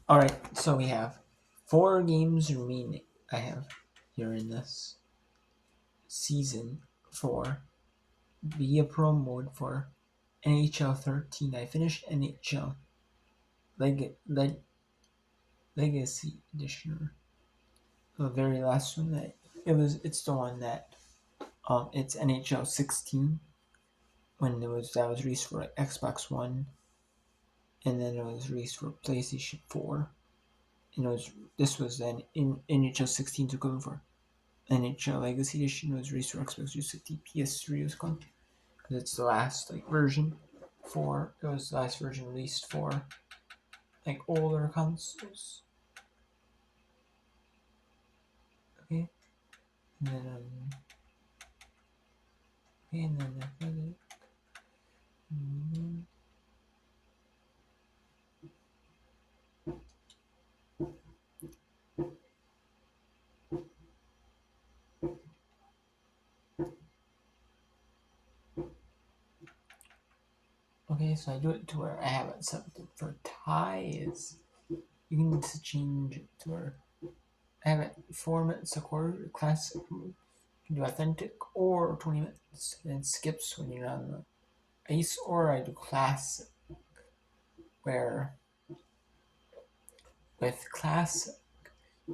Alright, so we have 4 games remaining. I have here in this season 4. Be a pro mode for NHL 13. I finished NHL Legacy Edition. The very last one that it's the one that it's NHL 16 when that was released for Xbox One, and then it was released for PlayStation 4. And this was then in NHL 16 took over. NHL Legacy Edition was released for Xbox 360, PS3 was called, because it's the last version for it was the last version released for older consoles. Okay, and then okay, so I do it to where I have it set for ties. You can change it to where I have it 4 minutes a quarter, classic mode. You can do authentic or 20 minutes, and it skips when you're on the ice, or I do classic, where with classic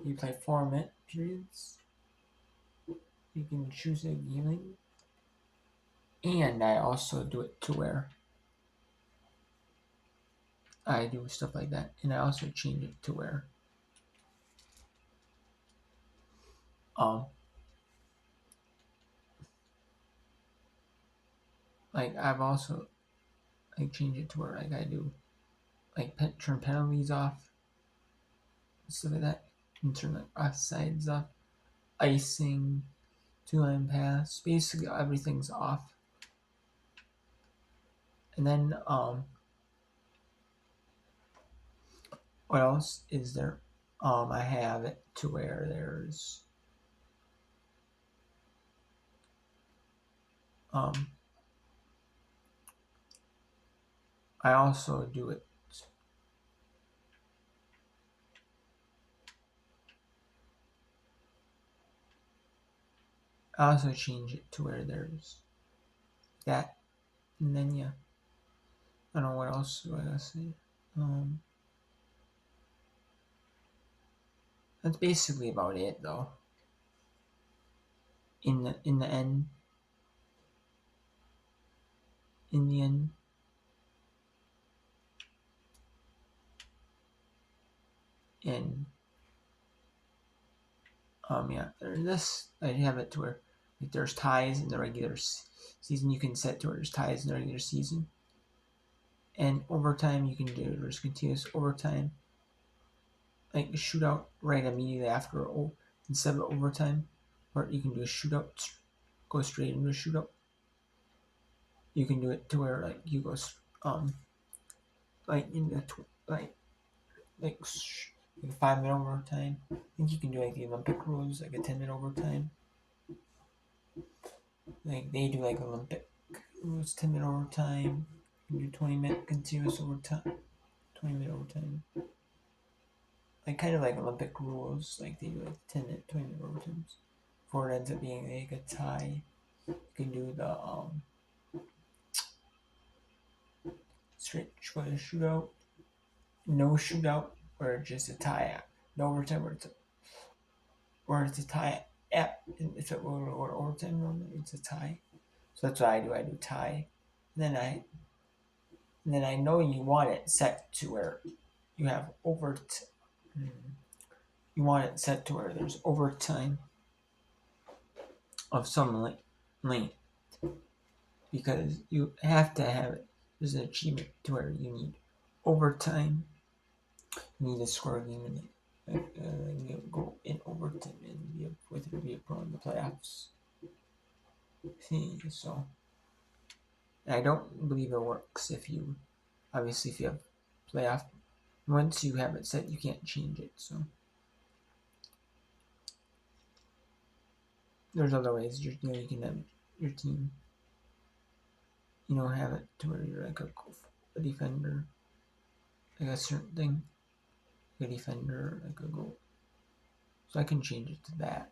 you play 4-minute periods. You can choose a gaming, and I also do it to where I do stuff like that, and I also change it to where I've also change it to where I do turn penalties off, stuff like that, and turn offsides off, icing, 2-line pass, basically everything's off. And then what else is there? I have it to where there's I also do it. I also change it to where there's that, and then yeah, I don't know what else do I gotta say. That's basically about it, though. In the end, and yeah, this I have it to where there's ties in the regular season. You can set to where there's ties in the regular season, and overtime you can do there's continuous overtime, like a shootout right immediately after instead of overtime, or you can do a shootout, go straight into a shootout. You can do it to where you go in the like 5-minute overtime. I think you can do the Olympic rules, like a 10-minute overtime. They do Olympic rules, 10-minute overtime. You can do 20-minute continuous overtime, 20-minute overtime. Kind of like Olympic rules, they do 10-minute, 20-minute overtimes. Before it ends up being a tie, you can do the straight shootout, no shootout, or just a tie. No overtime, where it's a tie. If it were overtime, it's a tie. So that's what I do. I do tie. And then I know you want it set to where you have you want it set to where there's overtime of some length, because you have to have it. There's an achievement to where you need overtime. You need to score a game and go in overtime and be a pro in the playoffs. So I don't believe it works if you have playoff. Once you have it set, you can't change it. So there's other ways. You can have your team. Have it to where you're a defender, a certain thing. a defender, like a goal. So I can change it to that.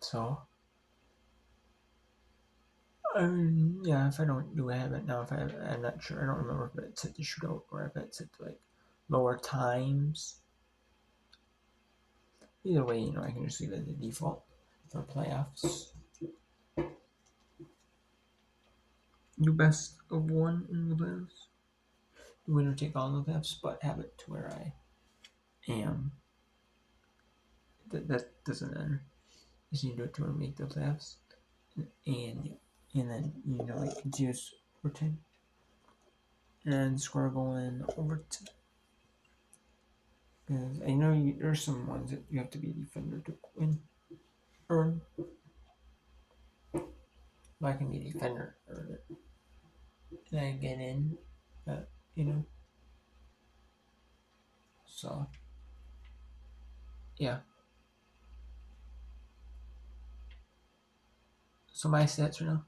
So, yeah, if I don't do have it now, if I'm not sure, I don't remember if it's set to shootout or if it's set to like lower times. Either way, I can just leave it as the default for playoffs. Do best of one in the playoffs. Winner take all in the playoffs, but have it to where I am. That doesn't matter. Just need to do it to make the playoffs, and then like continuous overtime and score a goal in overtime. Because I know there's some ones that you have to be a defender to win, earn. But I can be a defender, earn it, and I get in. You know. So yeah. So my stats right now,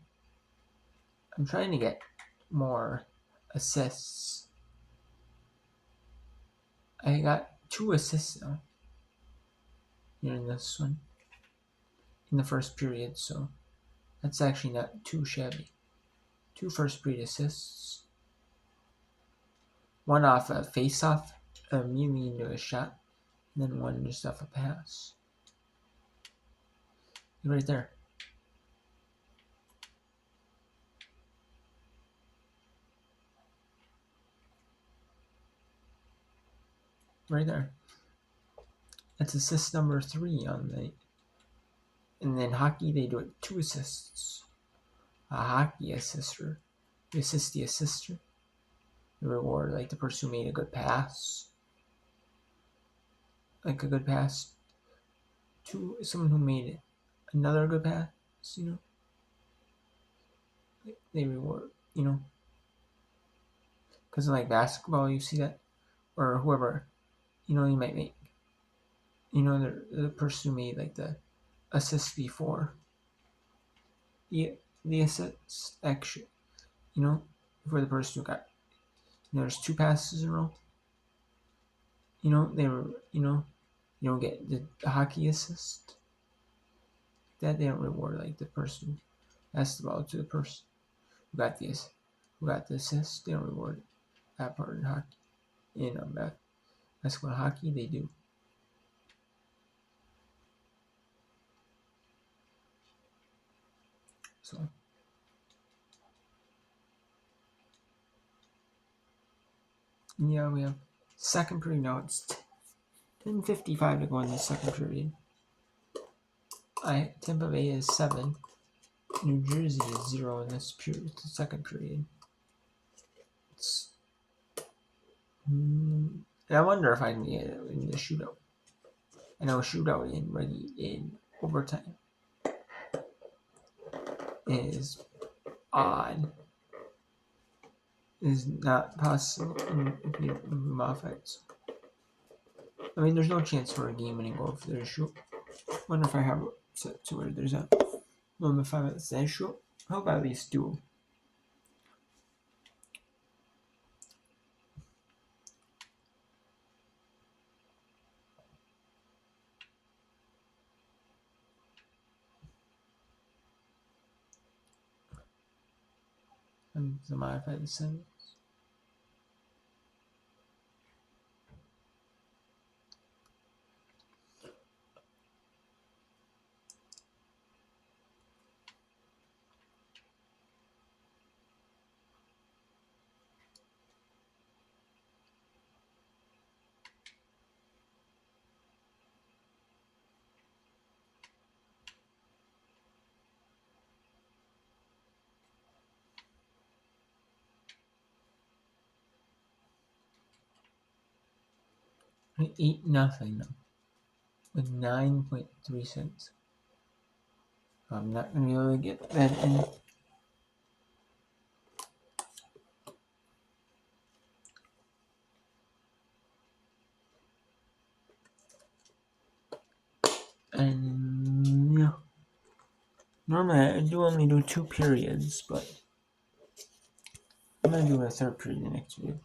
I'm trying to get more assists. I got 2 assists now here in this one, in the first period, so that's actually not too shabby. 2 first period assists, one off a face-off, immediately into a shot, and then one just off a pass. Right there. Right there. That's assist number 3 on the. And then hockey, they do it 2 assists. A hockey assister. You assist the assister. You reward like the person who made a good pass. Like a good pass to someone who made another good pass, They reward, Because in like basketball, you see that, or whoever, you might make, the person who made like the assist before the assist actually, for the person who got, there's 2 passes in a row. They were, you don't get the hockey assist. That they don't reward like the person passed the ball to the person who got the assist. They don't reward that part in hockey. In basketball and hockey, they do. So yeah, we have second period now. It's 10:55 to go in the second period. Tampa Bay is 7. New Jersey is 0 in this period. The second period. I wonder if I can get it in the shootout. I know shootout in overtime is odd. Is not possible if you modify it. I mean, there's no chance for a game-winning goal if there's a shoot. Wonder if I have it set to where there's a moment 5 minutes that shoot. I hope I at least do. And to modify the sentence. I 8-0 now. With 9.3 cents. I'm not going to be able to get that in. And yeah. Normally I do only do 2 periods, but I'm going to do a 3rd period the next video.